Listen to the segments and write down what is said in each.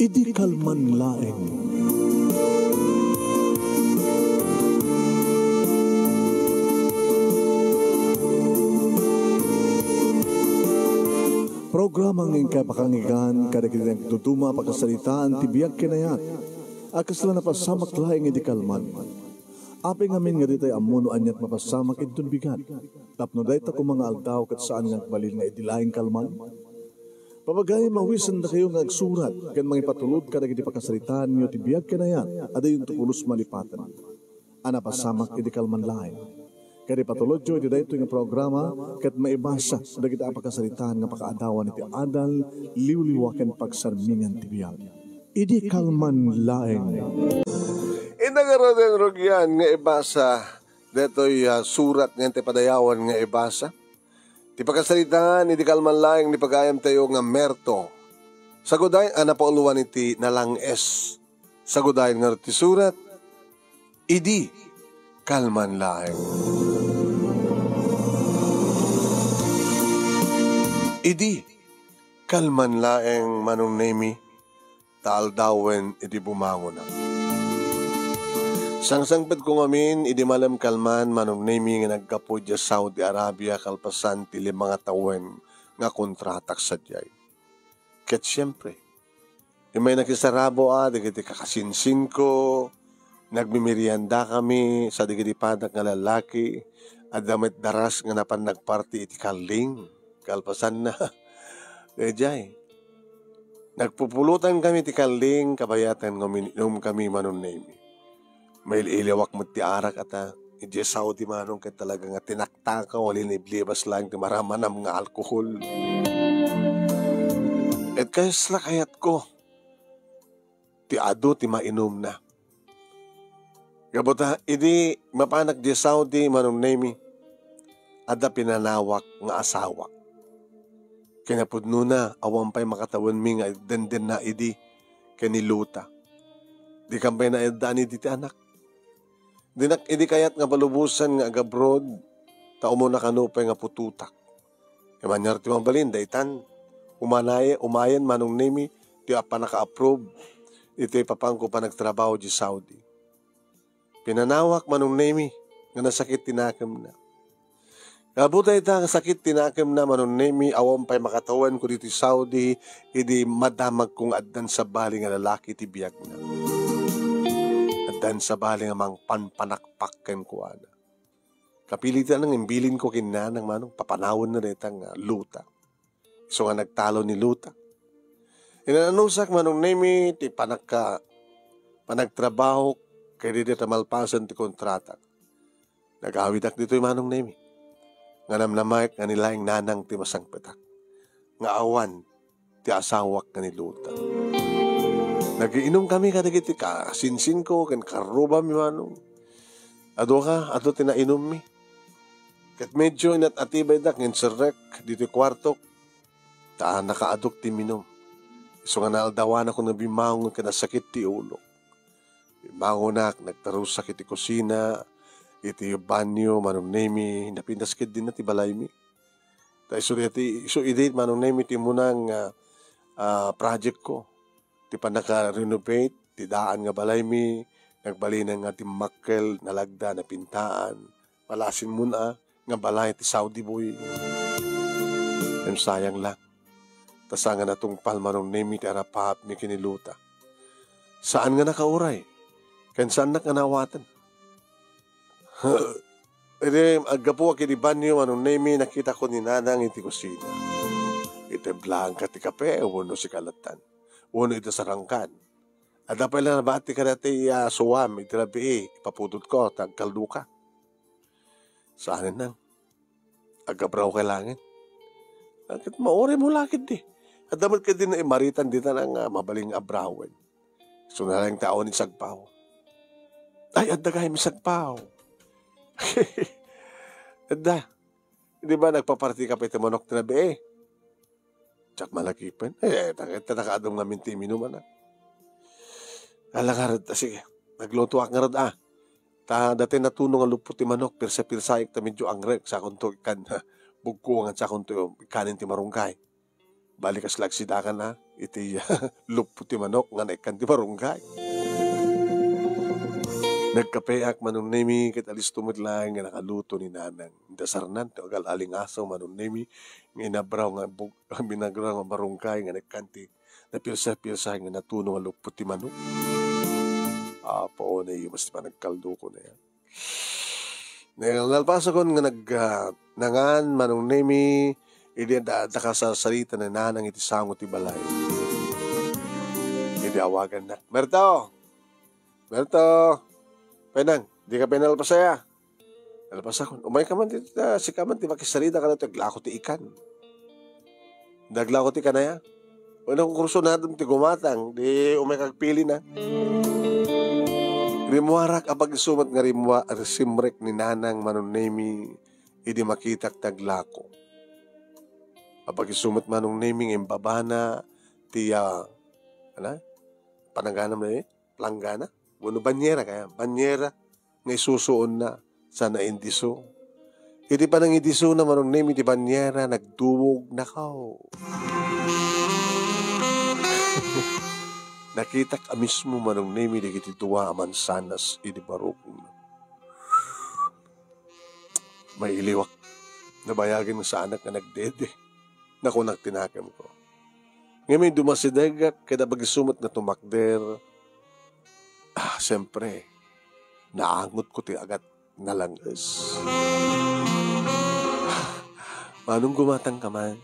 Idi kalman laeng. Programa ng kapakangigan kada kitang tutuma pakasalitaan tibiyag kinayat. Akas lang napasamak laeng idi kalman. Api ngamin nga ditay amuno anyat mapasamak itun bigat. Tapno dahi ta mga aldaw kat saan nga balil nga idi laeng kalman. Pamagay mawisan na kayo nga agsurat kan mga ipatulod kada kiti pakasalitaan nyo tibiyag kinayat. Ada yung tukulos malipatan. Anapasamak idi kalman laeng. Kaya patulod jo, iti dahito yung programa, kat maibasa, da kita apakasalitaan nga pakaadawan iti adal, liwliwaken pagsarmingan tibiyag. Idi kalman laeng. Inagaroon din rogyan nga ibasa, deto'y surat nga iti padayawan nga ibasa. Ti pakasalitaan, idi kalman laeng, ni pagayam tayo nga merto. Saguday, anapauluan iti nalang es. Saguday nga ti surat, idi kalman laeng. Idi kalman laeng manong nemi taal dawen idi bumangon na. Sangsangpet ko ngamin idi malam kalman manong nemi nga nagkapod ya Saudi Arabia kalpasan ti 5 tawen nga kontratak sadyay. Ket siyempre, may nakisarabo digiti kakasinsin ko, nagmimirianda kami sa digiti padak nga lalaki, at damit daras nga napan nagparty iti kaling. Kalpasan na. Dejay. Nagpupulutan kami ti kaling, kabayatan nguminom kami manon nemi. May ilawak mo ti arak at iti Saudi manong kaya talaga nga tinaktaka, wali niblibas lang ti maramanam nga alkohol. At kayas la kayat ko, ti ado ti mainom na. Gabota, idi mapanak di Saudi manong nemi, ada pinanawak nga asawa. Kinapudno na, awampay makatawan mi nga denden na idi kaniluta. Di kampay na edaan idi ti anak. Dinak idi kayat nga balubusan nga agabrod, tao mo na kanupay nga pututak. Kamanyar ti mabalin, daitan, umayan manong nemi, ti apa naka-approve, iti papangko pa nagtrabaho di Saudi. Pinanawak manong nemi, nga nasakit tinakam na. Kabutay ta sakit tinakem na manon nemi awam pay makatawan ko dito Saudi idi madamag kong addan sa bali nga lalaki ti biag na. Addan sa bali nga mang panpanakpak ken kuana. Kapilitan nang imbilin ko kinanang manong papanawon na retang luta. So nga nagtalo ni luta. Inananusak manong nemi ti panagtrabaho kay di malpasan ti kontrata. Nagawidak dito yung manong nemi. Nga namnamayk nga nilaing nanang ti masangpetak. Nga awan ti asawak nga niluta. Nagiinom kami kadagiti ka sinsin ko ken karuba mi manong. Ado tinainom mi. Ket medyo inatibay dak ngin serrek dito kwarto. Ta nakaadok ti minom. So nga naaldawan ako nabimawon ken nasakit ti ulo. Bimangon nagtarusak iti kusina. Iti banyo, manong nemi, napindaskid din na ti balay mi. So idit manong nemi ti munang project ko. Ti panaka-renovate, ti daan nga balay mi, nagbalinan nga ti makkel, nalagda, napintaan, palasin muna, nga balay ti Saudi boy. Yan sayang lang. Tasangan na tong palmanong nemi ti arapahap mi kiniluta. Saan nga nakauray? Kan saan nakanawatan? Agapo kini banyo manong nemi nakita ko ni nanang iti kusina. Itemblang ka ti kape uno si kalatan. Uno ito sarangkan. At dapat lang nabati ka dati suwam iti labi ipaputod ko tagkalduka. Saan nang? Agabraw kailangan. Agad maori mo lakid di. At dapat ka din na imaritan dito ng mabaling abrawan. So nalang tao ni sagpaw. Ay, at dagay mi sagpaw. Ada, di ba nagpaparti ka pa ito manok na be? Tsak malakipan. Nakaadong nga minti minuman na. Alangarad, sige, naglutuak nga rad Ta dati natuno nga lupot ti manok, pirsa-pirsaik ta medyo angrek sa kunto ikan bugko nga sa kunto ikanin ti marungkay. Balikas lagsidakan iti lupo ti manok nga naikan ti marunggay. Nagkapeak manunemi ket alis tumutlaeng nga nakaluto ni nanang. Dasarnan ti agal alingasaw manunemi nga inabraw nga binagraw nga marunggay nga nagkanti napilsa-pilsa nga natuno nga lupo ti manok. Apo na iyo mas pa nagkaldo ko na yan. Nalpasa ko nga nangan manunemi idi da ka sa salita na nanang iti sango ti balay. Idi awagan na. Berto! Penang, di ka pinalpasaya. Nalpasa ko. Umay ka man dito, si ka man, di makisalita ka na ito, naglako ti ikan. Naglako ti kanaya. Una kong kurso na ti gumatang, di umay kagpili na. Rimuarak apag isumat nga simrek ni nanang manunemi, idi makitak taglako. Apag isumat manunemi ng babana, tiya, panangganam na planggana. Bueno, banyera nga isusuon na sa naindiso. Iti pa nang indiso na manunemi ti banyera, nagduwog na kao. Nakita ka mismo manunemi di kiti tuwa amansanas iti barok. May iliwak. Nabayagin mo sa anak na nagdede. Naku, nagtinakam ko. Ngayon may dumasidagak, kada bagisumot na tumakder. Siyempre, naangot ko ti agat nalangas. Manong gumatang ka man?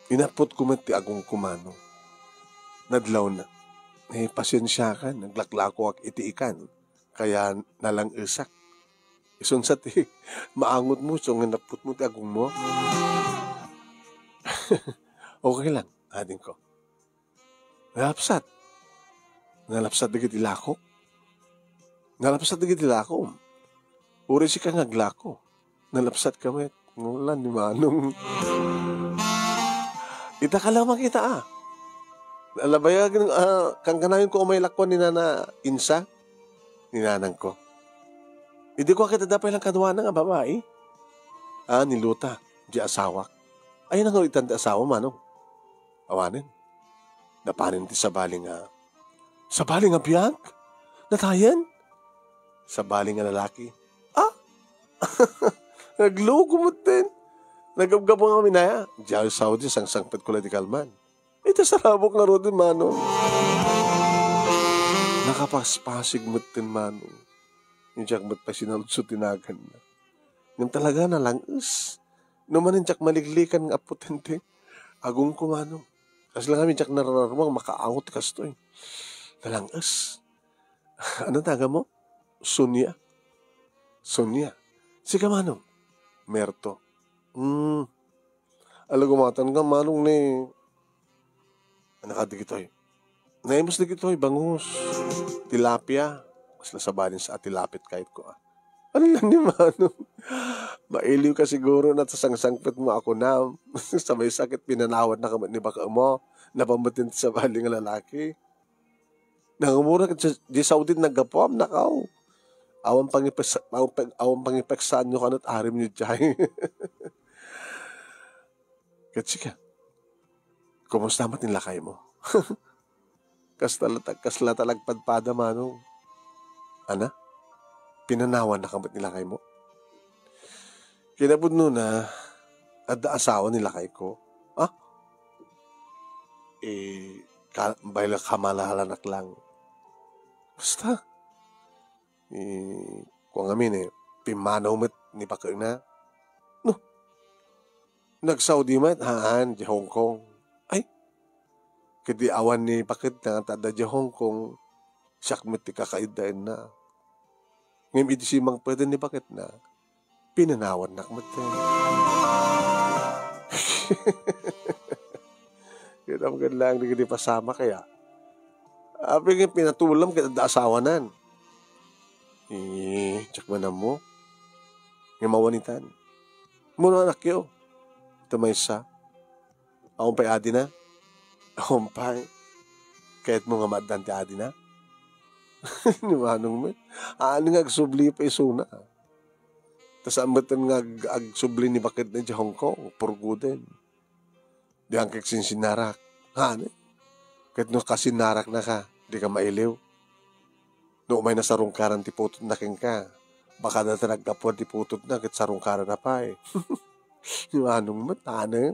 Inapot ko man ti agong kumano. Nadlaw na. Pasensya ka, naglaklako ak iti ikan. Kaya nalangasak. Isun sa ti, maangot mo, so nga napot mo ti agong mo. Okay lang, ading ko. Nalapsat digit ilako. Uri si ka ngaglako. Nalapsat kami. Ngulan ni manong. Ita ka lang makita Alabaya, kang kanayon ko umay lakwan ni nana insa. Ni nanang ko. Hindi ko kita dapat lang kadwana nga babae. Niluta. Di asawak. Ayun ang itan ti asawa manong. Awanin. Napanin ti sabali nga. Sabali nga biyag? Natayan? Sabali nga lalaki. Naglugo mo din. Nagabgabo nga minaya. Diyaw Saudi, sang-sangpet ko lang di kalman. Ito sarabok na rin, mano. Nakapaspasig mo din, mano. Yung diyak mo't pa sinalutso tinagan na. Yung talaga na langis. Numanin diyak maliglikan ng apotente. Agong ko, mano. Kasi lang kami diyak nararamang makaangot kasto eh. Nalangas. Ano taga mo? Sonia. Sige manong. Merto. Alagumatan ka manong ni. Nakadikitoy. Naimos dikitoy, bangus. Tilapia. Mas nasabalin sa tilapit kahit ko. Ano lang ni manong? Mailiw ka siguro na sangsangpit mo ako na. Sabay sakit pinanawad na kamat ni baka mo. Napambatin sa baling lalaki. Nangamura ka di Saudi naggapuam nakaw. Awang pangipeksaan nyo kanot arim nyo dyan. Katsika, kumusta mat nilakay mo? Kasla talagpadpada manong. Ana? Pinanawan na kamat nilakay mo? Kinabud nun na adda asawa nilakay ko. Bayla kamalalanak lang. Basta. Kung amin pimanaw met ni Pakay na. No. Nag-Saudi met, haan, di Hong Kong. Ay. Kadi awan ni Pakay na tada di Hong Kong. Siyak met ti kakaidain na. Ngayon idisimang pwede ni Pakay na. Pinanawan na kamat. Kaya naman lang hindi pasama kaya. Abi nga pinatulam kita da asawanan. Tsak man mo. Nga mawanitan. Muna anak yo. Ito may isa. Akong pa'y adi na. Akong pa'y. Kahit mo nga maadan ti adi na. Manong mo. Ano nga agsubli pa isuna. Tas ambatan nga agsubli ni bakit na di Hong Kong. Purgo din. Di ang kiksinarak. Ha? Kahit no kasinarak na ka, di ka mailiw. No may nasarungkaran ti putot na king ka. Baka na nagkapon ti putot na kahit sarungkaran na pa eh. Yung anong matana.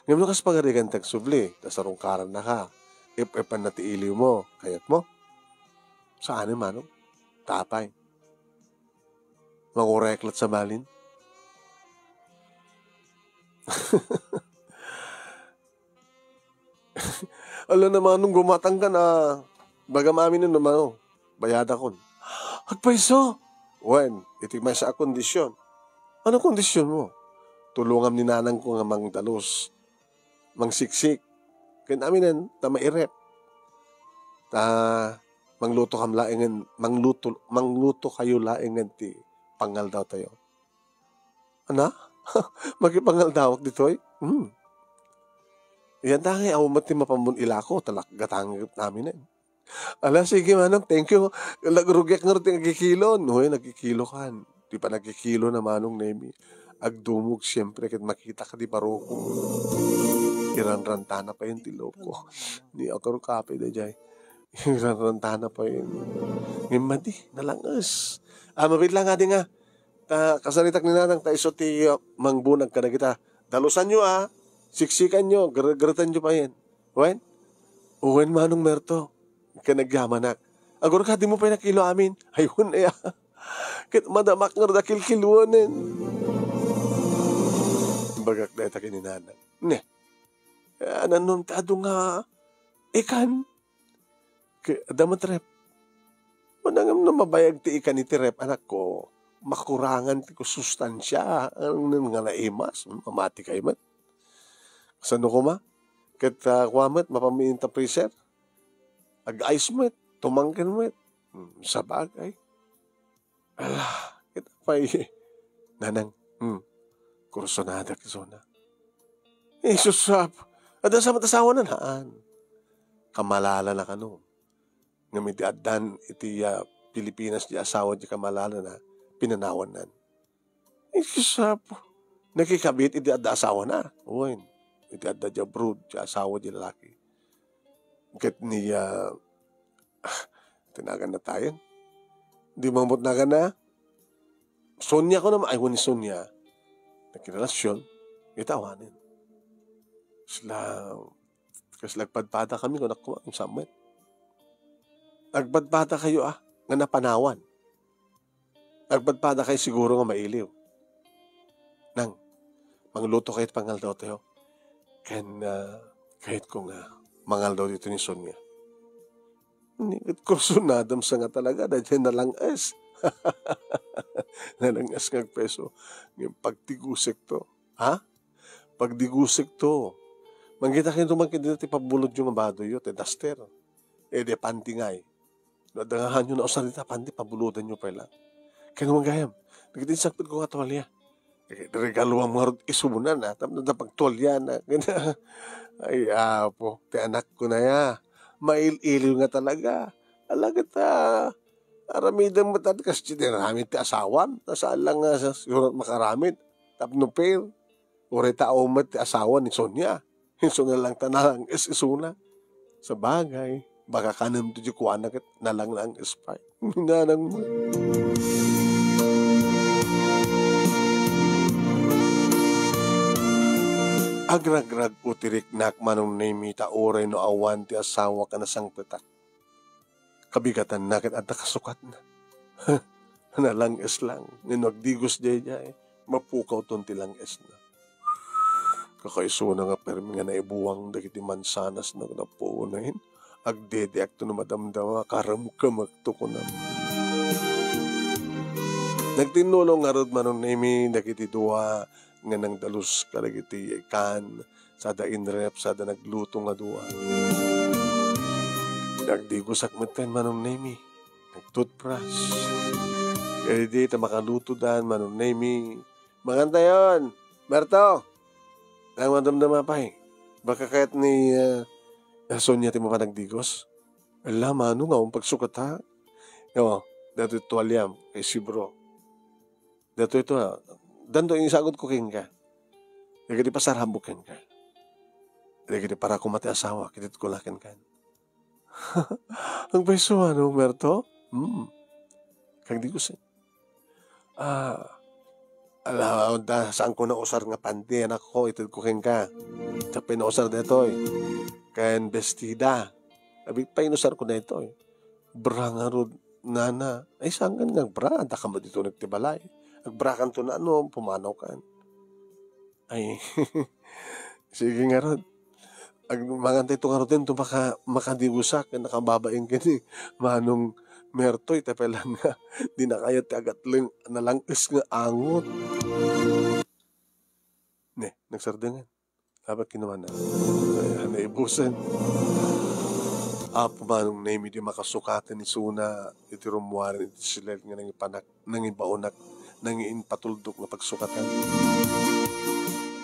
Ngayon kas pagarigan tagsubli, nasarungkaran na ka. If-ifan na ti iliw mo, kayat mo. Saan manong? Tapay. Mangureklat sa balin. Alam naman nung gumatang ka na, baga mami nun naman, bayada kon. Agpaiso! Wen, itigmay sa kondisyon. Ano kondisyon mo? Tulungan ni nanang ko nga mang dalos, mang siksik. Kaya namin ta mairep. Ta mangluto kam laengan, mangluto kayo laengan ti pangal daw tayo. Ana? Magipangal dawak dito eh? Yan tangi, ako mati mapamun ilako, talak gatangip namin eh. Ala, sige manong, thank you. Lagrugyak nga rin nagkikilo. Hoy, nagkikilo kan. Di pa nagkikilo na manong nemi. Agdumog siyempre, kahit makita ka di paroko. Iranrantana pa yun tilop ko. Ni ako kape na jay. Iranrantana pa yun. Ngimadi, nalangas. Mabit lang nga di nga. Kasalitak ni nanang taiso ti mangbunag ka na kita. Dalusan nyo siksikan nyo, garatan nyo pa yan. Uwen manong merto. Ka nagyamanak. Agor ka, di mo pa nakilo amin. Ayun eh. Kit madamak nga da kilkiluanin. Bagak na ita kininana. Ne. Ananong tado nga ikan. Damat rep. Manangam na mabayag ti ikan iti rep, anak ko. Makurangan ti ko sustansya. Ang nga naimas. Mamati kayo mat. Sano ko ma? Kit kwamat, mapamiin ta preser. Ag-ice mo tumangkin mo sa bagay. Ala, kita pa nanang, kursonada kisona. Susap, ada sa matasawa na naan. Kamalala na kano. Ngamit adan iti Pilipinas di asawa di kamalala na pinanawan nan. Susap, nakikabit iti adda asawa na. Uwin, iti adda di abroad di asawa di lalaki. Ket niya tinagan na tayo. Di mamot na ka na. Sonya ko naman. Ay, ni Sonya. Nagkirelasyon. Itawanin. Kasi nagpadpada kami kung nakuha ang samit. Nagpadpada kayo nga napanawan. Nagpadpada kayo siguro nga mailiw. Nang, mangluto kayo't pangal daw tayo. Kahit ko nga mangal daw dito ni Sonya. Kursunadam sa nga talaga. Dahil nalangas. Nalangas nga peso. Yung pagtigusik to. Pagdigusik to. Manggita kayo tumangkin dito pabulod yung abado yun. Daster. De panti nga Nadangahan nyo na usalita. Panti pabuludan nyo pala. Kaya naman gayam. Nagitinsakpit ko nga tuwalya. Regalo ang mga isubunan Tapos na pagtuwalya na. Ay, po, ti anak ko na mail-iliw nga talaga. Alagat aramidan mo tati kasi tinaramit ti asawan. Nasaan lang sa surat makaramit. Tapos no pair. Ureta umat ti asawan ni Sonya. Hinso na lang tanalang isuna. Sa bagay, baka kanam to di kuha na lang lang ispay. Minanang mo. Agragrag utirik nak manong naimita oray no awan ti asawa ka na sang petak. Kabigatan nakit at nakasukat na. Nalang es lang. Ninagdigos jay mapukaw ton tilang es na. Kakaiso na nga permi nga naibuwang dagiti mansanas na napuunahin. Agdede akto na madamdama karamkamakto ko na. Nagtinulong nga rod manong naimi dagiti duwa nga nang dalus kalagiti ikan sada inrep sada nagluto nga duwa. Nagdigos akmeten manong nemi nagtoothbrush kaya di ta makaluto dan manong nemi maganda yon Berto nang madamdama pa baka kahit ni Sonya ti mo pa nagdigos ala mano nga pagsukat ha dato tuwalyam kay si bro dato ito dando yung sagot ko king ka. Nagadi pasarambok king ka. Hindi para ko mati asawa, kitit ko lakin kan. Ang beso Merto? Kag di ko sa. Saan ko na usar nga panty, anak ko, itid ko ken ka. Sa pinausar na ito Ken bestida. Abi, painusar ko na ito Bra nga rod, nana. Ay, saan nga bra? Anda ka mo dito nagtibalay. Agbra kan to na pumanaw kan. Ay, sige nga rod. Magantay ito nga rod din, ito makadibusak, nakababain ka ni Manong Mertoy, tapi lang nga, di na kaya tiagat lang, nalangis nga angot. Ne, nagsardangan. Dapat kinuha na. Ay, naibusan. Pumanong na di makasukatan ni Suna, iti rumuwarin, iti sila nga nang ipanak, nang ibaunak, nang iinpatuldok na pagsukatan.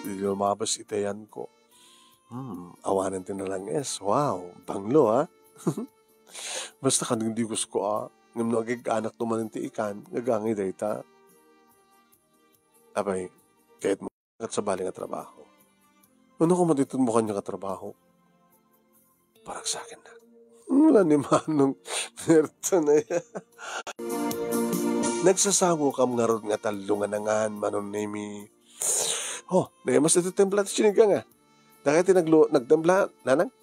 Hindi lumabas itayan ko. Awanan tinalangis. Wow, banglo Basta kan hindi gusto ko ngam no agig anak tumanin ti ikan, gagangi dayta. Abay, kahit mo at sa bali nga trabaho. Ano ko matitun mo kanya ka trabaho? Parang sa akin na. Wala ni Manong Merto na yan. Nagsasawo kam nga ron nga talungan na nga Manong Nemi. Mas ito templa ti sinigang Dakit nagtempla, nanang?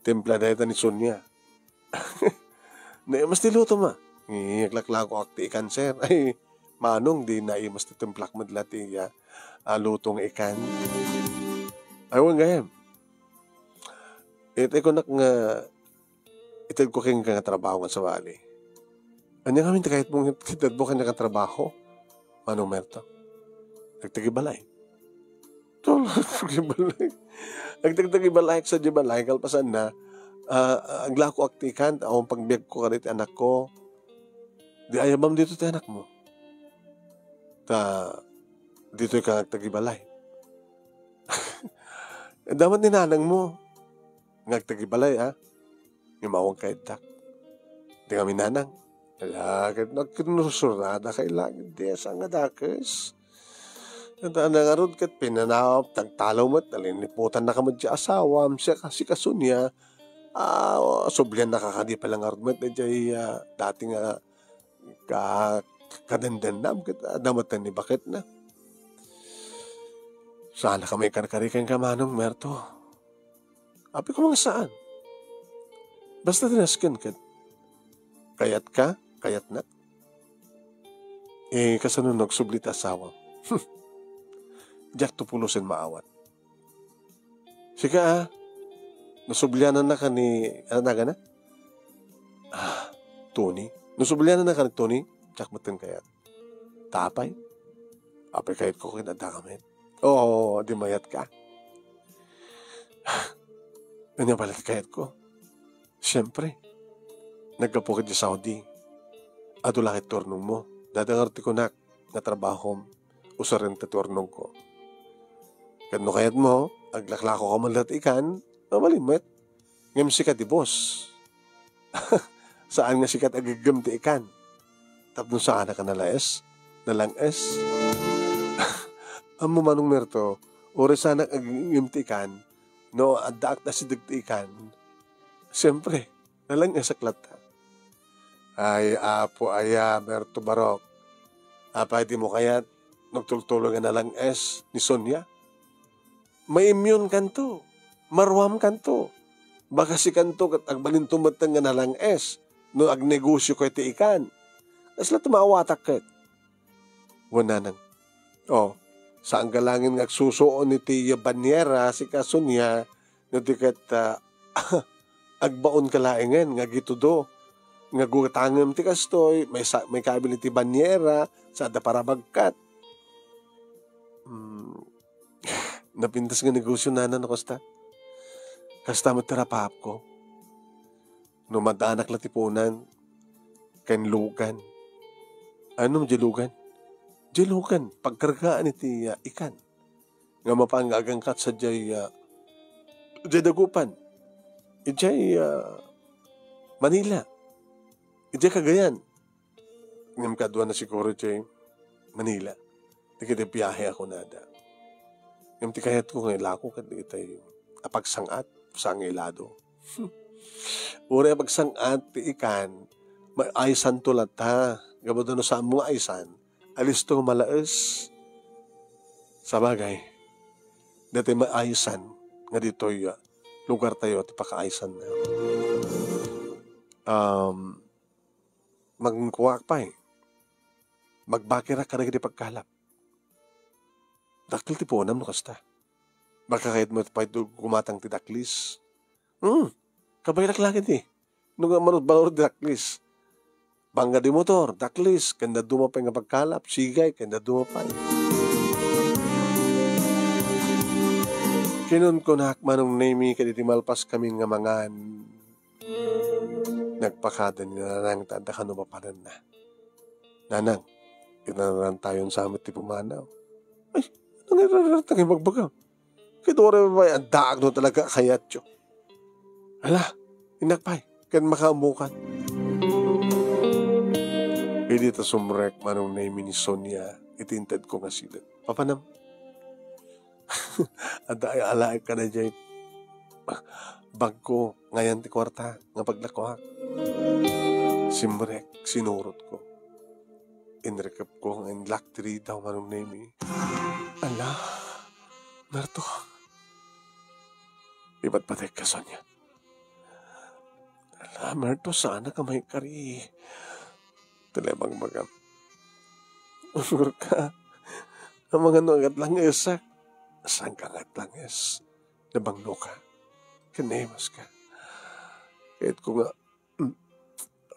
Templa na ito ni Sonia. Mas niluto ma. Naglaklako akti ikan, sir. Ay, Manong, di na mas titemplak mo dlati lutong ikan. Ayaw ngayam. Ito ko nga, ito ko kaya nga trabaho nga sa wali. Anya kami kahit mong kitad mo kanya ka trabaho, Manong Merto. Nagtagibalay. Nagtagibalay sa jibalay, kalpasan na, ang lako aktikan, ang pagbiag ko karit anak ko, di ayabam dito ti anak mo. Dito ka nagtagibalay. Damat ni nanang mo, nagtagibalay yung mawag kahit dak. Di kami nanang. Nagkinusurada kailangan di sa nga dakes. Nangarod kat pinanawap, tagtalaw mo't, naliniputan na kamad siya asawam, siya kasi kasunya, soblihan nakakadi palang arod mo't, dati nga, kadendendam, damatan ni bakit na. Sana kami karkarikan ka Manong Merto. Api ko mga saan. Basta dinaskin ka. Kayat ka, kayat na. Kasanon nagsublit asawa. Diyak tupulosin maawat. Sika nasublyanan na ka ni, na? Tony. Nasublyanan na ka ni Tony, diyak matin kayat. Tapay. Apay kayat ko kinadakamit. Di mayat ka. Ganyan pala kayat ko. Siyempre, nagkapukid di Saudi. Ado lakit turnong mo. Dadangarti ko na trabaho usarin ta turnong ko. Kano kayat mo, aglaklako ka man lahat ikan, malimit. Ngam sikat di boss. Saan nga sikat agigam ti ikan? Tapos saan ka nalang es? Ang Manong Merto, ori sana agigam ti ikan, no, adaak na si digti ikan. Siyempre, nalang es aklat. Ay, Merto Barok. Pwede mo kaya nagtultuloy na lang es ni Sonia? May immune kanto. Marwam kanto. Baka si kanto kat agbalin tumatang nga nalang es. No agnegosyo ko iti ikan. Asla tumawatak kat. Wala nang. Saan galangin nga agsusuon iti banyera si Kasunya no tikat agbaon kalaingan nga gitudo. Nga gutangam ti kastoy may kabil iti banyera sa da para bagkat. Napintas nga negosyo na kosta. Kasta mo terapap ko. No madaanak latipunan. Kain lugan. Anong jalugan? Jalugan. Pagkargaan iti ikan. Nga mapangagangkat sa jay dagupan. Ijay Manila. Ijay Cagayan. Ngam kadwa na siguro jay Manila. Nagkita biyahe ako nada. Yung ti kayat ko ngayon lako kat itay apagsangat sa ilado. Uri apagsangat ti ikan, aysan tulat ha. Gabado no saan mo aysan, alis to malaes. Sa bagay, dati maaysan nga dito'y lugar tayo at pakaaysan na. Magkuwak pa magbakira ka na gini pagkalap. Dakil ti punam no kasta. Baka kahit mo pa ito gumatang ti daklis. Kabay laklaki ti. Nung manot balor ti daklis. Bangga di motor, daklis. Kanda dumapay nga pagkalap. Sigay, kanda dumapay. Kinon ko na manong name kaditi malpas kami nga mangan. Nagpakada ni nanang tanda ka no mapanan na. Nanang, itanaran tayon sa amit ti pumanaw. Ay, nangyararatang yung magbagaw. Kito rin ba ang daag no talaga kayat yo. Ala, inakpay, kan makaamukan. Pwede ta sumrek manong name ni Sonia, itintad ko nga sila. Papanam. Ada ay alaay ka na dyan. Bag ko, ngayon ti kwarta, nga paglakuhak. Simrek, sinurot ko. Inrekap ko ang laktiri daw manong name. Ala, narto. Iba't patek ka, Sonia. Ala, Marto, sana ka may kari. Talabang magam. Unur ka. Ang mga nuangat lang esak. Saan ka ngat lang es? Nabangno ka. Kanemas ka. Kahit ko nga,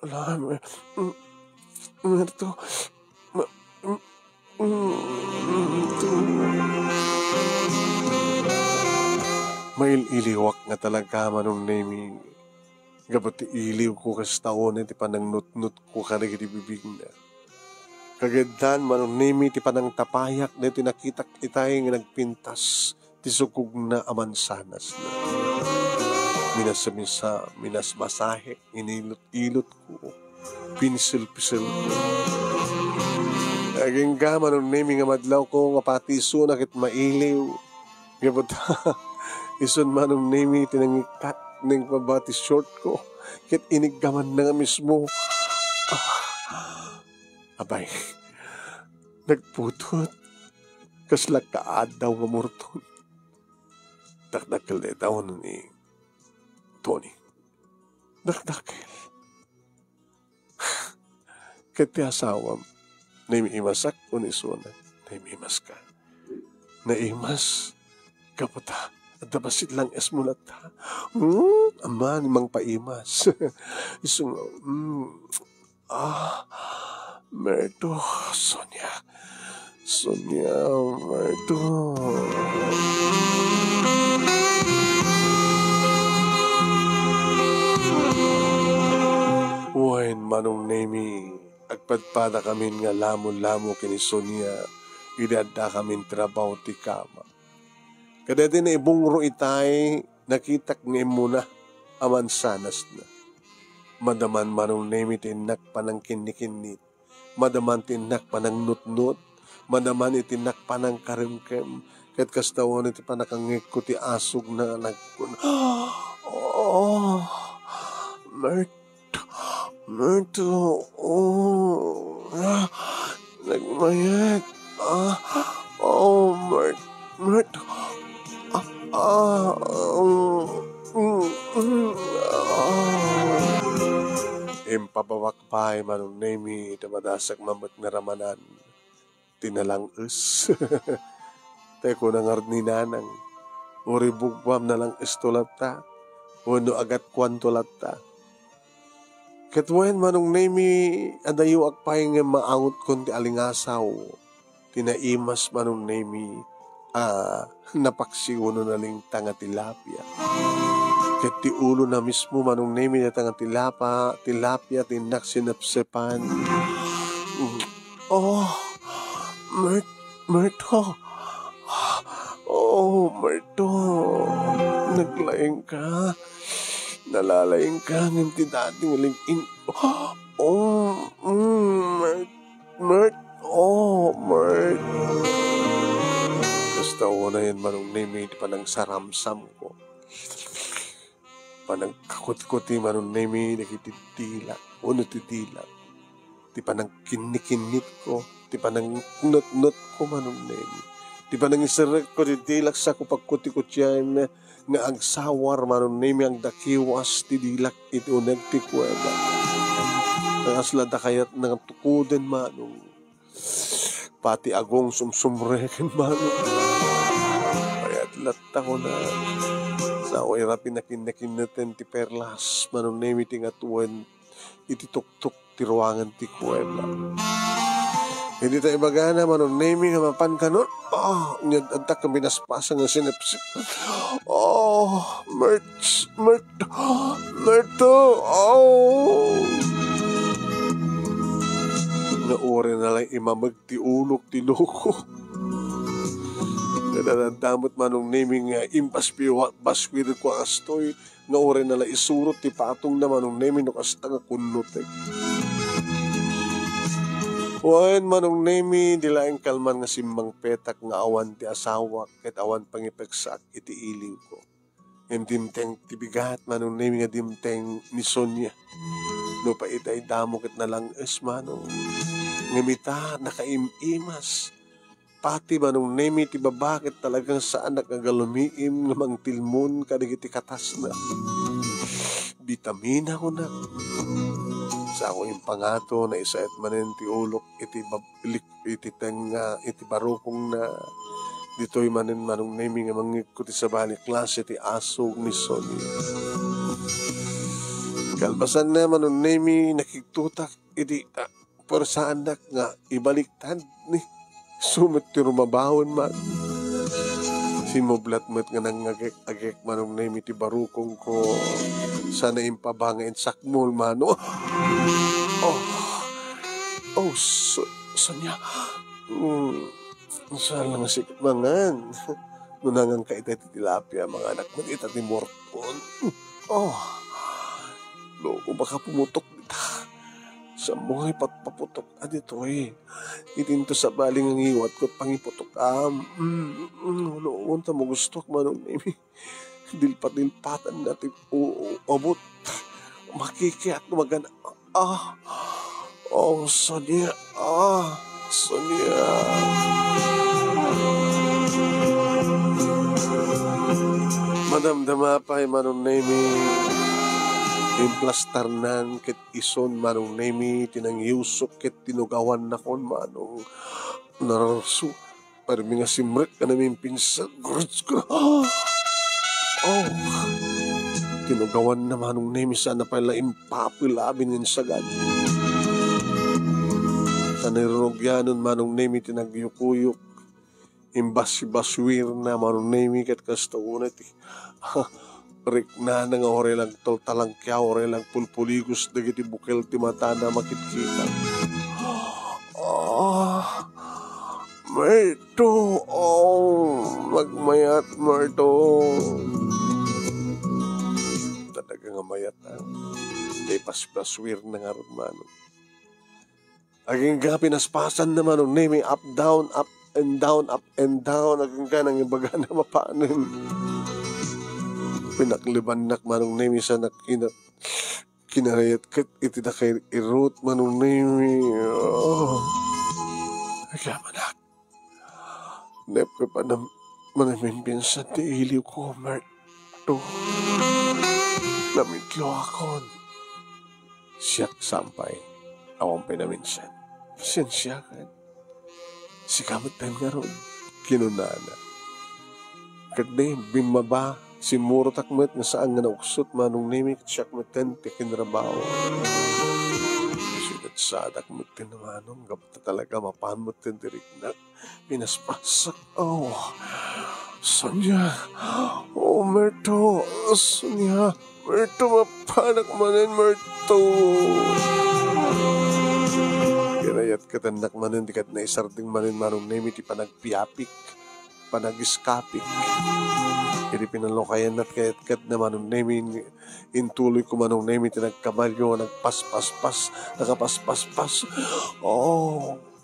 ala, Marto, may iliwak nga talaga manong naming gabati iliw ko kas taon ti panang nut-nut ko karag di bibig na. Kagadan manong nami ti panang tapayak na tinakitak itay nga nagpintas ti sukog na amansanas na. Minasa-misa, minasmasahe, inilot-ilot ko, pinsil-pisil ko. Aging ka manong nami nga madlaw ko nga patiso na kit mailiw. Gabata, ison manong nami tinangikat ng pabati short ko. Kit iniggaman na nga mismo. Abay, nagputot. Kaslak kaad daw nga murton. Dakdakil na daw ni Tony. Dakdakil. Kati asawam, naimimasak o nisuna, naimimas ka. Naimas, kapata, at dabasit lang esmulat ha. Aman, mang paimas. Isung, Merto, Sonia. Sonia, Merto. Wain manong nemi, agpadpada kami nga lamo-lamo kini Sonia, idada kami trabaho ti kama. Kada din na ibungro itay, nakitak ni muna, aman sanas na. Madaman manong nemi tinak panang kinikinit, madaman tinak panang nut-nut, madaman itinak panang karim-kem, kat kastawan iti panakangik ko ti asog na nagkun. Merto, nagmayat, Merto, Impabawak pa'y manong nemi damadasak mamat nga ramanan. Tinalang es. Teko nangar ni nanang. Uri bugbam na lang estolat ta. Uno agat kwantolat ta. Katwain manong nemi adayo akpay nga maangot kon ti alingasaw. Tinaimas manong nemi napaksiuno na ling tanga tilapia. Ket ti ulo na mismo manong nemi na tanga tilapia tinak sinapsepan. Merto. Merto. Naglaing ka. Nalalaing ka ng ti dating alingin. Mert. tao na yan manong nemi di panang saramsam ko. Panang kakut-kuti manong nemi nakititila. Uno titila. Di panang kinikinit ko. Di panang not-not ko manong nemi. Di panang isarag ko titilak sa kupagkuti-kutyain na nga ang sawar manong nemi ang dakiwas tidilak iti unag ti kuweba. Naslada kayat ng tukuden manong pati agong sumsumreken manong. Kaya't lata ko na sa away rapin nakin ti perlas manong nemi ti ngatuan iti tuktuk ti ruangan ti kuweba. Hindi tayo bagana manong nemi nga mapan ka nun. Nyad antak kang binaspasan nga sinapsip. Merto. Naore na lang imamag ti ulok ti loko. Nadadamot manong nemi nga impas baswir ko astoy. Naore na lang isurot ti patong na manong nemi no kasta nga kunnotek. Wan manong nemi dilaing kalman nga simbang petak nga awan ti asawa ket awan pangipeksak iti iliw ko. Yung dimteng ti bigat manong nemi nga dimteng ni Sonia. No pa itay damo ket nalang es manong ngamita nakaimimas. Pati manong nemi ti babakit talagang saan nagalumiim nga mangtilmon kadigiti katas na. Vitamina ko na. Sa ako yung pangato na isa at manin ti ulok iti barukong na dito'y manin manong nemi nga mangikuti sa bali klase ti aso ni Sonia. Kalbasan na manong nemi nakiktutak iti persaan nga ibaliktad ni sumit ti rumabawon man. Simublat mo't nga nangagek-agek manong nemi ti barukong ko sana impabangin sakmol mano. Sonia. Saan lang sikit mangan. Nunangang kaita ti tilapia mga anak mo ita ti morton. Loko baka pumutok dita. Sa mga ipatpaputok dito itinto sa baling ang iwat ko't pangiputok noon ta mo gusto manong nemi. Dilpat-dilpatan natin abot. Makikiat magana. Sonia. Sonia. Madamdama pa manong nemi. Implastarnan ket ison manong nemi tinangyusok ket tinugawan na kon manong nararso. Parang nga simret ka namin pinsan. Tinugawan na manong nemi sana pala impapilabin ng sagad. Sa nirurugyanon manong nemi tinagyukuyok. Imbas-baswir na manong nemi ket kastaunat rikna nga ore lang talang kya ore lang pulpuligos dagiti bukel ti mata na makitkita. Merto. Magmayat Merto. Talaga nga mayat Day paspaswir na nga ron manong. Aging ga pinaspasan na manong nemi up down up and down up and down. Aging ga nang ibaga na mapanin. Pinakliban nak manong nemi sa kinarayat ket iti na kay irot manong nemi. Agamanak. Nep ka pa na manamin pinsan ti iliw ko, Merto. Namitlo akon. Siyak sampay. Awang pinaminsan. Pasensya kan. Si kamot tayo nga ron. Kinunana. Kagday, bimaba. Simuro takmet nga saan nga nauksot manong nemi siyak meten ti kinrabaho. Sunod sadak meten na manong gabata talaga mapanmot ten diriknak. Pinaspasak. Sonia. Merto. Sonia. Merto, mapanak manin, Merto. Kinayat katanak manin, dikat na isarding manin manong nemi ti panagpiapik. Panagiskapik. Kaya pinalokayan at kayat-kat na manong nemi, intuloy ko manong nemi, tinagkabalyo, nagpas-pas-pas, nakapaspas-pas.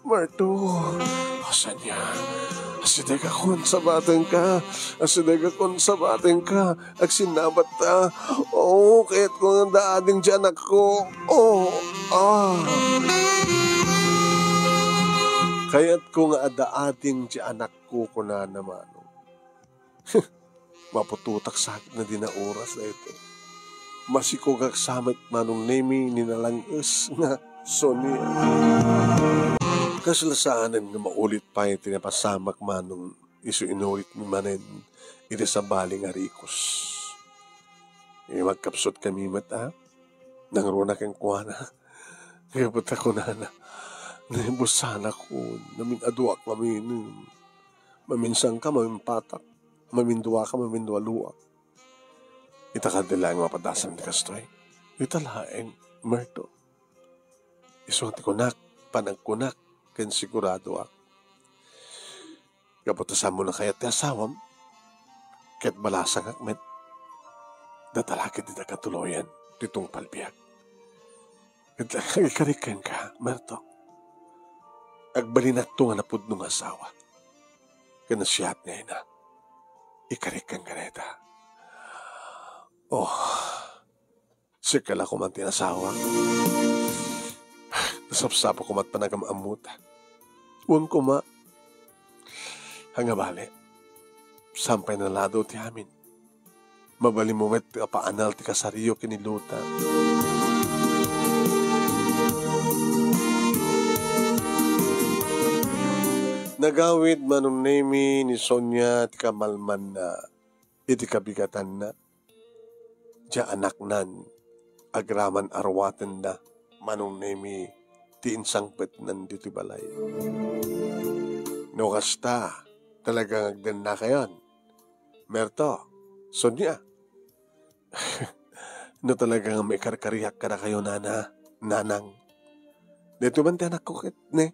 Merto. Sonia. Asidag akon sa batang ka. Asidag akon sa batang ka. Ag sinabat ta. Oo, kahit ko ang daading dyan ako. Oo, Kaya't ko nga adaating dyan anak ko na naman. Mapututak sakit na din na oras na ito. Masikog ak samit manong nemi ninalangas nga Sonia. Kasalasaanan nga maulit pa yung tinapasamak manong isu inulit mi manen iti sa baling arikos. Magkapsot kami mata, nang runa kang kuwana. Kaya ba't ako na naibusan ako, namin aduak mamin. Maminsang ka, mamimpatak. Mamindua ka, mamindua-luak. Itakadila ang mapadasan ni Kastoy. Italaeng, Merto. Isong ti kunak, panagkunak, ken sigurado ak. Kaputasan mo na kaya ti asawam, ket balasang akmet. Datalakit di katuloyan, ditong palbiyak. Ikarikan ka, Merto. Agbalinak to nga napudnong asawa. Kanasiyat ngayon na. Ikarikan ka neta. Oh, sikala ko man tinasawa. Nasapsapa ko mat panagamamuta. Uwang ko ma. Hangabali. Sampay na lado ti amin. Mabali mo met paanal ti kasariyo kiniluta. Nagawid manong nemi ni Sonia ti kamalman na iti kabigatan na. Diya anak nan agraman arwatan na manong nemi ti insangpet nan dito balay. No kasta talagang agdan na kayon. Merto, Sonia. No talagang may karkariyak ka na kayo nanang. Dito man ti anak ko kit ne.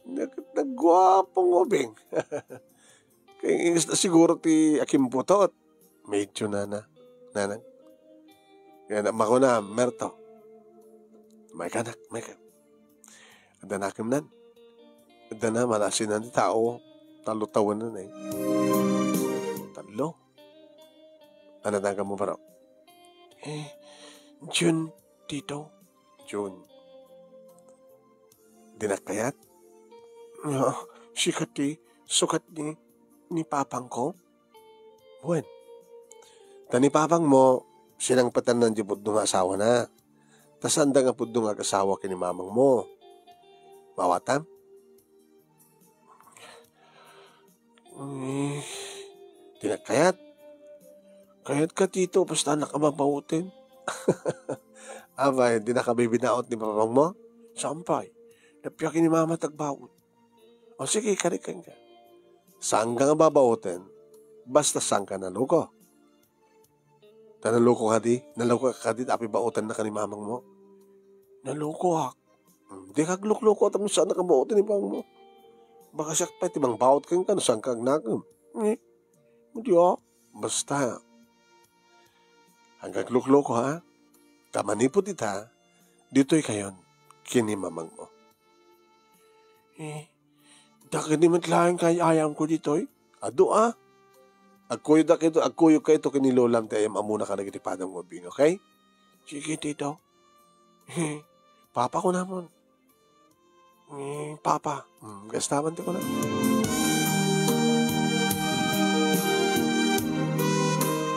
Nagwapong obeng. Kaya ingis na siguro ti aking putot. Medyo nanang. Kaya mako na, Merto. May kanak. Ada na akim nan. Ada na, malasin na ti tao. Talo-tawan na eh. Talo? Ano na mo pa raw? June, tito. June. Dinakayat? Sikat sukat ni papang ko? Buwan. Tani papang mo, sinang patan ng jibod ng asawa na. Tas anda nga po ng asawa kini mamang mo. Mawatam? Tinakayat. Kayat ka tito, basta nakababautin. Abay, di nakabibinaot ni papang mo? Sampay. Napiyakin ni mama tagbawot. O sige, karikan ka. Saan ka nga babautin? Basta saan ka naluko. Naluko ka di? Naluko ka di? Tapi bautan na ka ni mamang mo? Naluko ak. Di ka gluk-luko at saan nakabautin ni mamang mo? Baka siya pa itibang baut ka nga. Saan ka agnagam? Hindi o. Basta. Hanggang gluk-luko ha? Kamanipot ita. Dito'y kayon. Kini mamang mo. Dakin naman lang kay ayam ko dito eh. Ado Agkuyo ka ito kinilolam tayo amuna ka nagitipadang mabing, okay? Sige, tito. Papa ko naman. Papa. Gastaman ko na.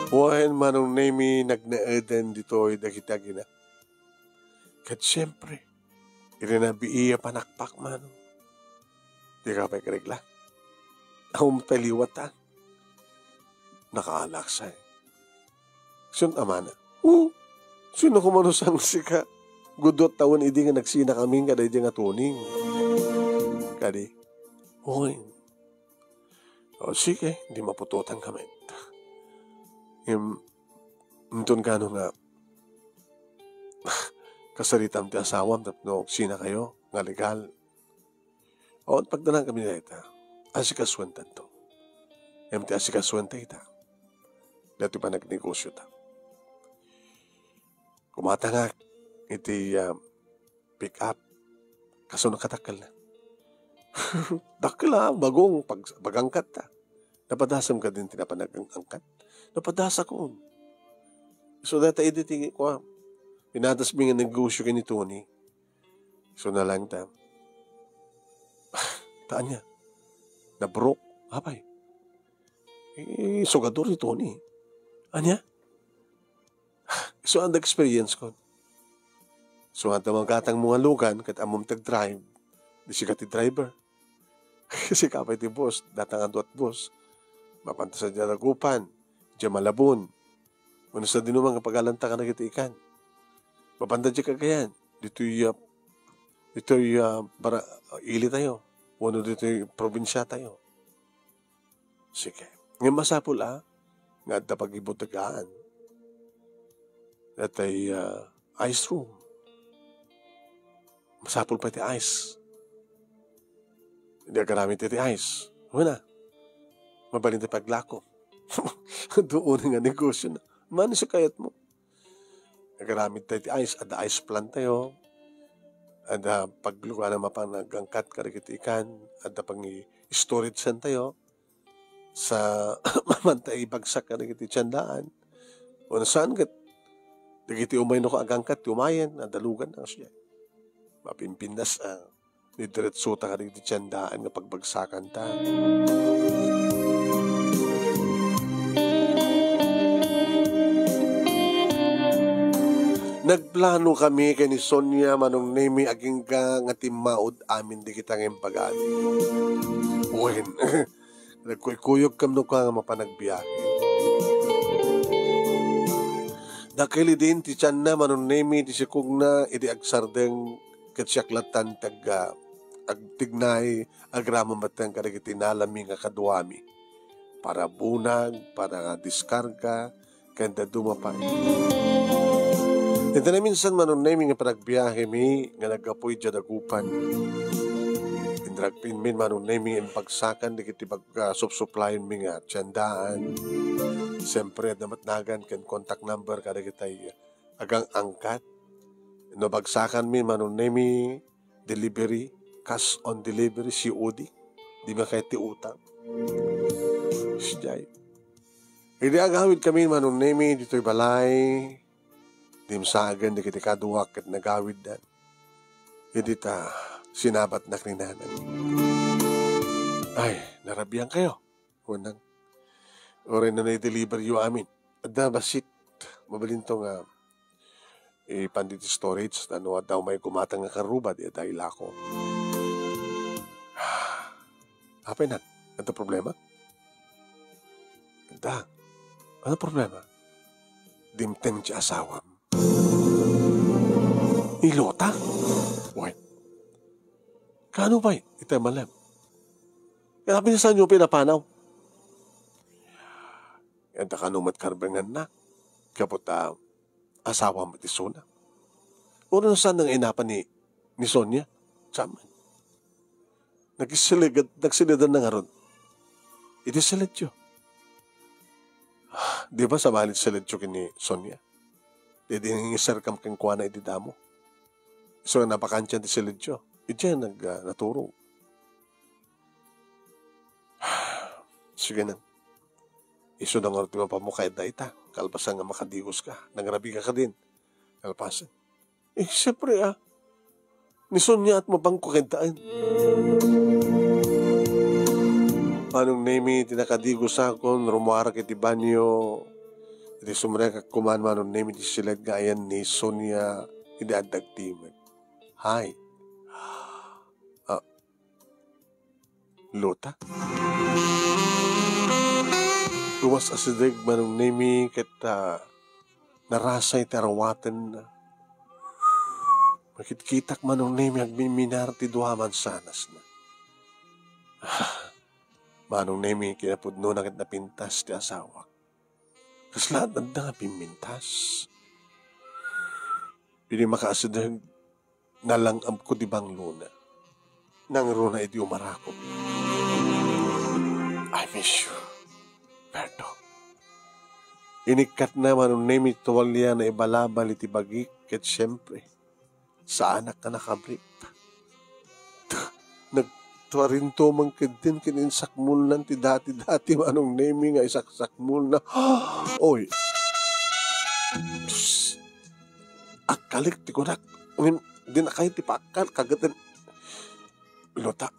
Buwan manong nemi nagnaeden dito ay dagitagi na. Kat siyempre, irinabiiya panakpak manong. Di ka pa'y karigla. Ako mataliwat Nakaalaksa Sun amana. Sino ko manusang sika? Gudot taon idi nga nagsina kaming kada idi nga tuning. Kadi. Uy. O sige, hindi mapututan kami. Intun ka nga kasaritam ti asawam tapno sina kayo nga legal. O pagdalang kami na ita, asikaswenta to. Ti asikaswenta ita. Dati pa nagnegosyo ta. Kumatangak iti pick up. Kaso nakatakal na. Dakla, bagong pagangkat ta. Napadasam ka din tinapanagangkat. Napadasa ko. So data editing ko, pinatas mi nga negosyo ka ni Tony. So na lang ta. Taan niya. Na-broke. Apay. Sugador ni Tony. Anya? So ang experience ko. So ang tamang mga lugan, kat amom tag-drive, di siya kati driver. Kasi kapay ti boss, datang ang duat boss. Mapanta sa Daragupan, diya Malabon. Muna sa dinumang kapag-alanta ka na kita ikan. Mapanta diya kagayan. Dito para ili tayo. Wano dito yung probinsya tayo. Sige. Ngayon masapul nga at pag-ibutagaan. At ay ice room. Masapul pa iti ice. Hindi agaramit iti ice. Wala. Mabalin tayo paglako. Doon nga negosyo na. Mano sa kayat mo? Agaramit tayo iti ice. At ice plant tayo. At pagluwa na mapanagangkat karikitikan. At pang storage san tayo. Sa mamantay bagsak karikiti tiyandaan. O nasaan kat? Dagiti umay no ka agangkat. Umayan. Dalugan na siya. Mapimpindas ni diretsuta ka rin di tiyandaan nga pagbagsakan ta. Nagplano kami kay ni Sonia manong nemi aging ka nga timaod amin di kita ngayong pag-ali. Uwin, nagkuykuyog kam no ka nga mapanagbiyahe. Dakili din ti tiyan na manong nemi di sikog na idi agsardeng katsaklatan agtignay agrama matang karigiti nalami nga kaduami para bunag, para diskarga kanda dumapay. Ito na minsan manon na nga panagbiyahe mi nga nagapoy Daragupan. Indragpin min manon na mi impagsakan di kiti pag-supply mi nga tiyandaan. Siyempre namatnagan ken contact number kada kitay agang angkat. No bagsakan mi manon na mi delivery, cash on delivery, COD. Di ba kahit ti utang. Siyay. Hindi agawid kami manon na mi dito'y balay. Dimsagan di kiti kaduwak at nagawid dan. Hindi ta sinabat na krinanan. Ay, narabiyan kayo. Unang. Orin na na-deliver yung amin. At na basit. Mabalintong pandit storage. Ano daw may kumatang nga karuba. Di dahil ako. Apa na? Ano problema? Ganda. Ano problema? Dimteng siya asawam. Ilota? Wait. Kano ba? Ito malam. Kaya pinsan nyo pinapanaw. Yan ta kanumat karbangan na. Kapot asawa mo ti Sona. Una na saan nang inapan ni Sonia? Saman. Nagsilidan na nga ron. Iti silidyo. Di ba sa malit silidyo kini Sonia? Di nangisar kam kang kuha na iti damo. So napakansyan ti silidyo. Iti naturo. Sige na. Iso na nga rin mapamukay da ita. Kalpasan nga makadigos ka. Nangrabi ka din. Kalpasan. Siyempre ni Sonia at mabangko kentaan. Anong name tinakadigos akon, rumara kiti banyo. Iti sumreka kuman manong name ti silad nga ayan ni Sonia. Hindi adag timag. Hi. Lota? Tuwas asidag manong name kita narasay tarawatan na. Makitkitak manong name agmiminar ti duhaman sanas na. Manong name kinapudno na kit napintas ti asawa. Kaslaad na nga pimintas. Pili makaasidag nalangam ko di bang luna. Nang runa iti umarakot. I miss you. Berto. Inikat na manong name tuwalya na ibalabal iti bagik ket siyempre sa anak na nakabrik. Tuwarinto man din kininsakmul nan ti dati-dati manong nemi nga isaksakmul na. Oy, psst, akalik ti kunak. Di na kayo ti pakal, kagatan. Lota,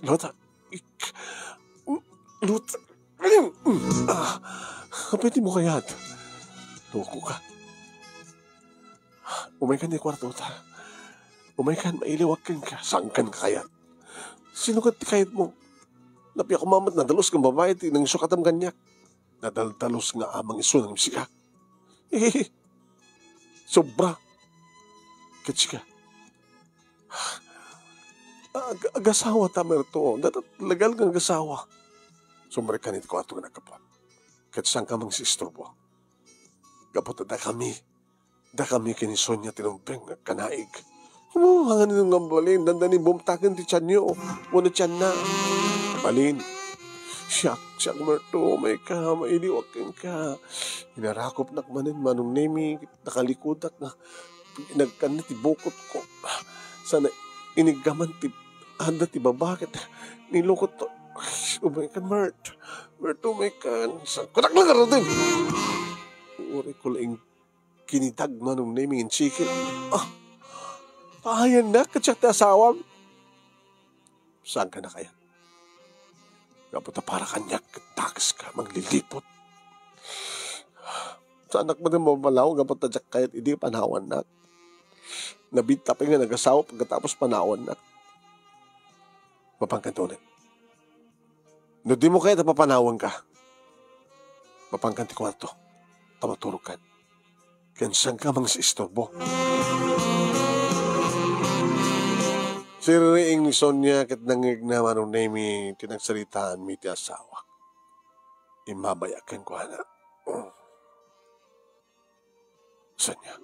Lota, Lota, kapiti mo kaya? Loko ka. Umaykan ni kwarto ta. Umaykan, mailiwakin ka. Sangkan ka kaya? Sino ka ti kayat mo? Napiyak ko mamat, nadalos kang babae, nang sukatam ganyak. Nadaldalos nga amang iso ng misika. Sobra. Katsika. Agasawa tamer to. Lagal kang agasawa. Sumarikan ito ko ato nga nagkapot. Katsang kamang sistro po. Kapot da kami kinisonya tinumpeng kanaig. Hangan nung ngambalin, dandanin bumtakin ti tiyan nyo. Muna tiyan na. Balin. Siyak, Merto, may ka, mailiwakin ka. Inarakop nakmanin, manong nemi, nakalikudak na nagkan ti bukot ko. Sana inigaman ti handa ti babakit. Nilukot to. Umaykan, Merto, umaykan. Kutak lang ka rin. Uri ko lang kinitag manong nemi in chicken. Pahayan na, katsak ti asawam. Saan ka na kaya? Kaputa para kanyak, takas ka, maglilipot. Sa anak mo din mabalaw, kaputa jak kayat, hindi panawan na. Nabitapin nga nag-asawa pagkatapos panawan na. Mapangkantunin. No di mo kaya napapanawan ka. Mapangkanti kwarto. Tamaturog ka. Kansang ka mang si istorbo. Siriing ni Sonia kat nangig na manong nemi tinagsalitaan mi ti asawa. Imabayakan ko na. Sonia,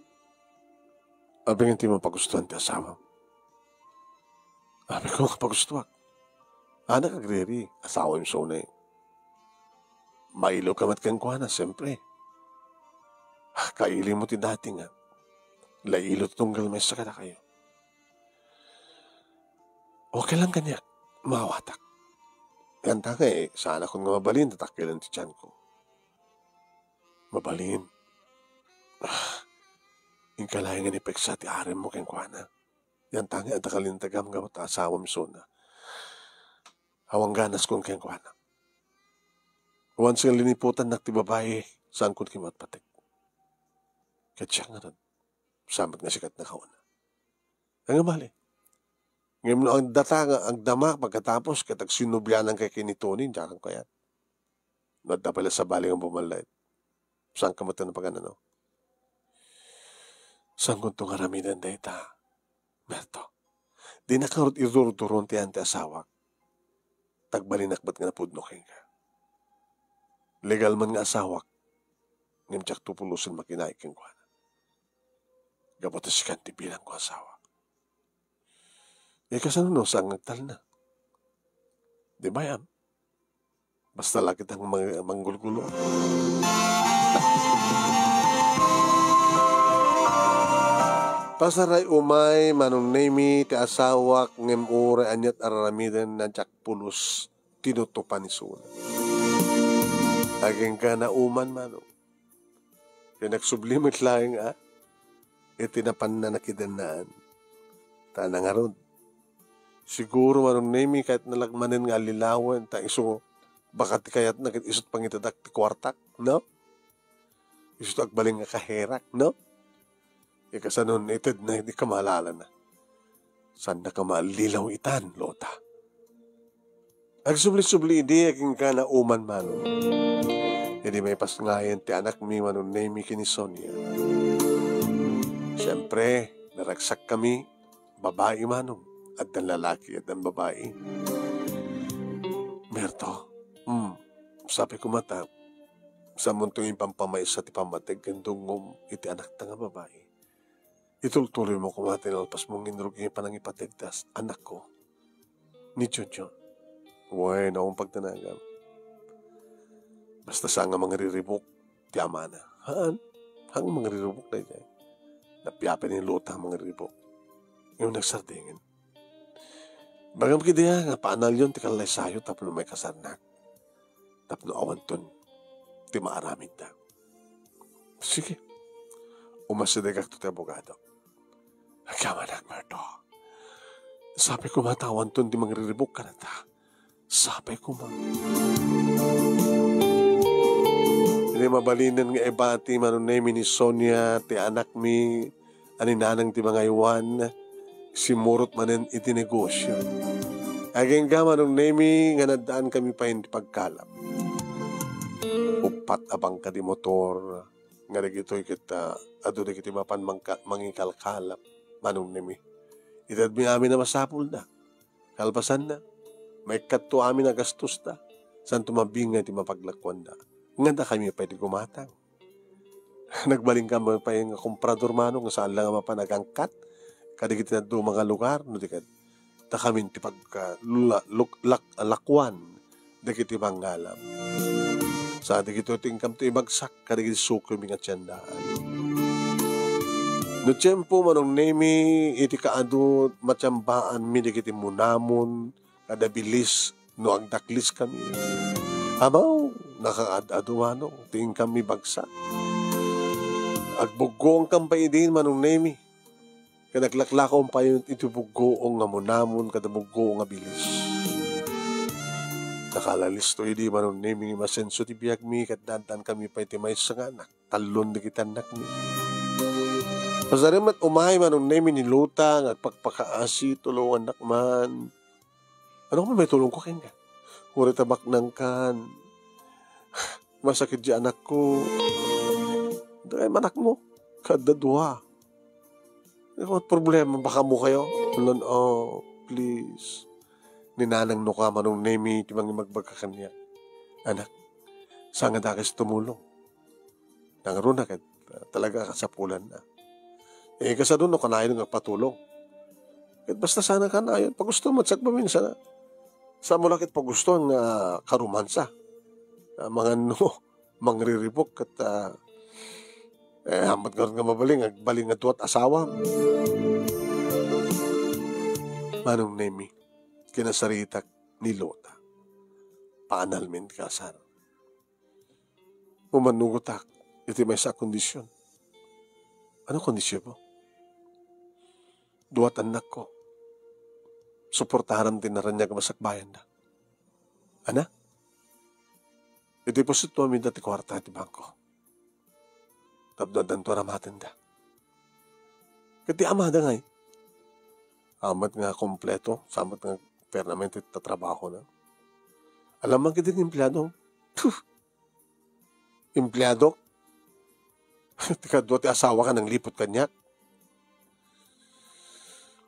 abing hindi mo pagustuhan ti asawa. Abi ko pagustuhan. Anak agreri, asawa yung Sonia. Mailo kamat kang kuha na, siyempre. Kaili mo ti dati nga. Lailo tunggal may sakata kayo. Okay lang kanya, mawatak. Ganda ka sana kung nga mabalin, tatakilan ti tiyan ko. Mabalin. Yung kalayangan ipeksa ti arim mo keng kuana. Yan tangi at takalintagam nga mata asawa mi sona. Hawang ganas kong keng kuana. Once nga liniputan nak ti babae, saan kong kimat patik. Katsya nga rin. Samat nga sikat na kauna. Ang mali. Ngayon ang data nga, ang dama pagkatapos katag sinubyanan kay kinitonin, diyan kaya. Nada pala sa baling ang bumalait. Saan ka mata na pag-ano? Saan kong itong haramidan da ita? Merto, di nakarot irurduron ti ante asawak. Tagbalinakbat nga napudnokin ka. Legal man nga asawak, ngimtsak tupulusin makinaikin ko. Gabotas kan ti bilang ko asawa. Kasano no, saan nagtal na? Di ba yan? Basta lagi tang manggulgulo. Pasaray umay, manong nemi, ti asawak, ngem ure, anyat aramiden na jak pulos, tinutupan ni Suna. Aging ka na uman, manong. Kaya nagsublimit lang, itinapan na nakidanaan. Tanang arod. Siguro manong nemi kahit nalagmanin nga lilawan ta iso bakat kayat nagit isot pangitadak ti kwartak, no? Isot agbaling nga kaherak, no? Kasanon ited na hindi ka maalala na. Saan na ka maalilaw itan, Lota? Agsubli-subli hindi aging ka na uman manong. Hindi may pasngayan ti anak mi manong nemi kini Sonia. Siyempre, naragsak kami, babae manong. At ang lalaki at ang babae. Merto, sabi ko mata, sa muntong ipampamay sa tipamatag gandungom iti anak ta nga babae. Itultuloy mo kumatin alpas mong inrugin pa nang ipatigtas, anak ko, ni Junjun. Uy, na akong pagtanagam. Basta sa nga mga riribok, ti ama na. Hang mga riribok na ito. Napiyapin ni Lota ang mga riribok. Yung nagsardingin. Bagam kidya nga paanal yun, ti kalay sayo, tapno may kasarnak. Tapno awanton, ti maaramid na. Sige, umasidagak to ti abogado. Nagkamanak, Marto. Sabi ko matawan ton, di mangriribok ka na ta. Sabi ko Hindi mabalinan nga ibati manunay ni Sonia, ti anak mi, aninanang ti mga iwan, simurot manen iti negosyo. Aging ka manunay mi, nga nadaan kami pa hindi pagkalap. Upat abang ka di motor, nga nagito'y kita, ado na kiti mapan mangikalkalap, manunay mi. Itad mi amin na masapul na, kalpasan na, may kato amin na gastos na, saan tumabing nga ti mapaglakwan na. Nganda kami pwede gumatang. Nagbaling ka pa yung komprador mano, nga saan lang mapanagangkat, kadigit na doon mga lugar, no, dikad, ta kami ti lakwan, dikit ibang ngalam. Sa dikito tingkam ti ibagsak, kadigit suko yung mga tiyandaan. No tiyempo manong nemi, iti kaadot, matyambaan, midikiti munamon, kada bilis, no agdaklis kami. Amaw, nakaad-aduano, tingin kami bagsak. Agbuggoong kampay din manong nemi. Kanaklaklakaw pa yun iti buggoong nga munamon, kada buggoong nga bilis. Nakalalisto hindi manong nemi, masenso ti biyag mi, katdantan kami pa iti may sanganak, talon di kitanak mi. Pasarimat umay manong nemi ni lutang at pagpakaasi, tulungan nakman. Ano kung may tulong ko kanya? Uri tabak nang kan. Masakit di anak ko. Dahil manak mo. Kadadwa. Ano problema? Baka mo kayo? Ulon, oh, please. Ninanang no ka manong nemi, timang magbagka kanya. Anak, saan nga dakis tumulong? Nangaroon na talaga kasapulan na. Eh, kasi doon, no, kanayon nga patulong. Kahit basta sana ka na yun. Pag gusto mo, tsak ba minsan na? Sa mo lakit pag gusto nga karumansa. Mga no, mangriribok at hamat nga mabaling, agbaling nga tuwat asawa. Manong nemi, kinasaritak ni Lota. Paanalmin kasar. Umanugotak, iti may sa kondisyon. Ano kondisyon mo? Duwat anak ko. Suportahan din na rin niya kamasakbayan na. Ana? I-deposit mo amin dati kwarta at bangko. Tapdodan to ramatin da. Kati amada nga eh. Amat nga kompleto. Samat nga permanent at tatrabaho na. Alam mo kitin empleyado. Empleyado? Tika doon ti asawa ka ng lipot kanya.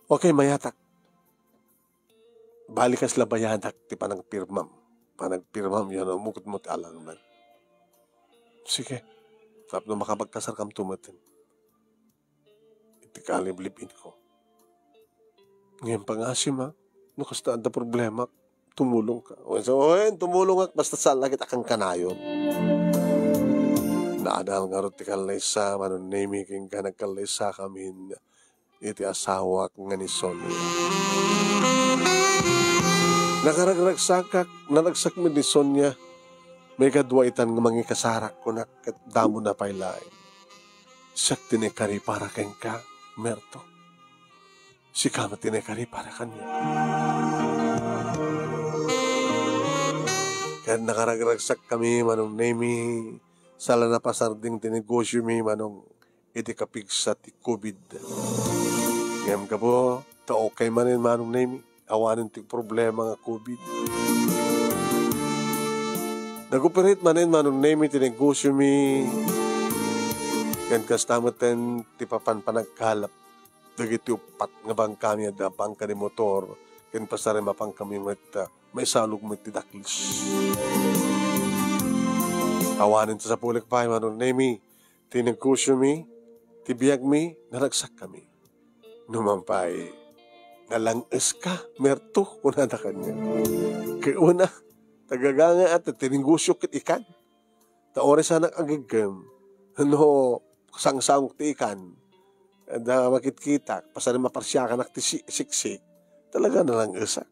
Okay, mayatak. Balikas labayanak ti panagpirmam. Panagpirmam yan ang mukot mo ti alang man. Sige. Tapos na makapagkasar kam tumatin. Iti kaliblipin ko. Ngayon pangasim ha. No kasta ada problema. Tumulong ka. So, tumulong ka. Basta sa lagit akang kanayon. Naadal nga rin ti kalaysa. Manon namiking ka nagkalaysa kami. Iti asawa nga ni Sonia. Nakaragragsakak, nalagsak mo ni Sonia, may kadwaitan ng mga kasarak ko na damo na pailain. Siyak tinekari para keng ka, Merto. Si kama tinekari para kanya. Kaya nakaragragsak kami, manong nemi, sala na pasarding tinegosyo mi, manong iti kapigsa ti COVID. Ngayam ka po, ta okay manin manong nemi. Awanin ti problema nga COVID. Nag-operate manin manong nemi ti negosyo mi. Yan kastamatan ti papanpanagkalap. Dagiti upat nga bang kami at bangka ni motor. Yan pasare mapang kami may salog mo ti daklis. Awanin ti sa pulik pa manong nemi. Ti negosyo mi, ti biyag mi, nalagsak kami. Numampay. Nalangas ka, Merto, una na kanya. Kaya una, tagaganga at tiningusyo kit ikan. Taore sana agagam. Ano, sang-sang ti ikan. Da makit-kita, pasal maparsya ka nakti siksik. Talaga nalangas ka.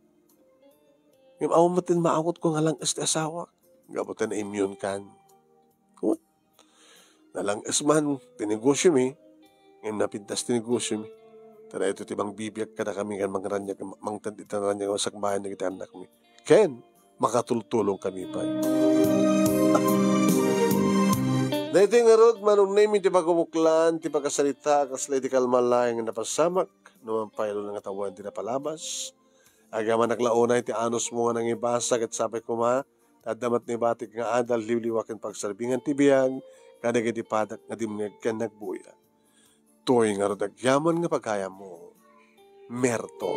Yung awamatin maawat ko nga lang este asawa. Gabutan na immune kan. What? Nalang esman, tinegosyo mi. Ngayon napintas tinegosyo mi. Tara ito tibang bibiyag ka na kami kan mangranya, mangtanditan ranya ng sakbayan na kita anak mi. Ken, makatultulong kami pa. Na ito nga rod, manong name, ti pagkumuklan, ti pagkasalita, kasla iti kalmalayang napasamak, naman paylo ng atawan, ti napalabas. Agaman naglauna iti anos mo nga nang ibasag at sabay kuma, tadamat ni batik nga adal liwliwakin pagsarbingan tibiyang, kadag iti padak nga dimneg ken nagbuya. Toy nga rodagyaman nga pagkaya mo, merto.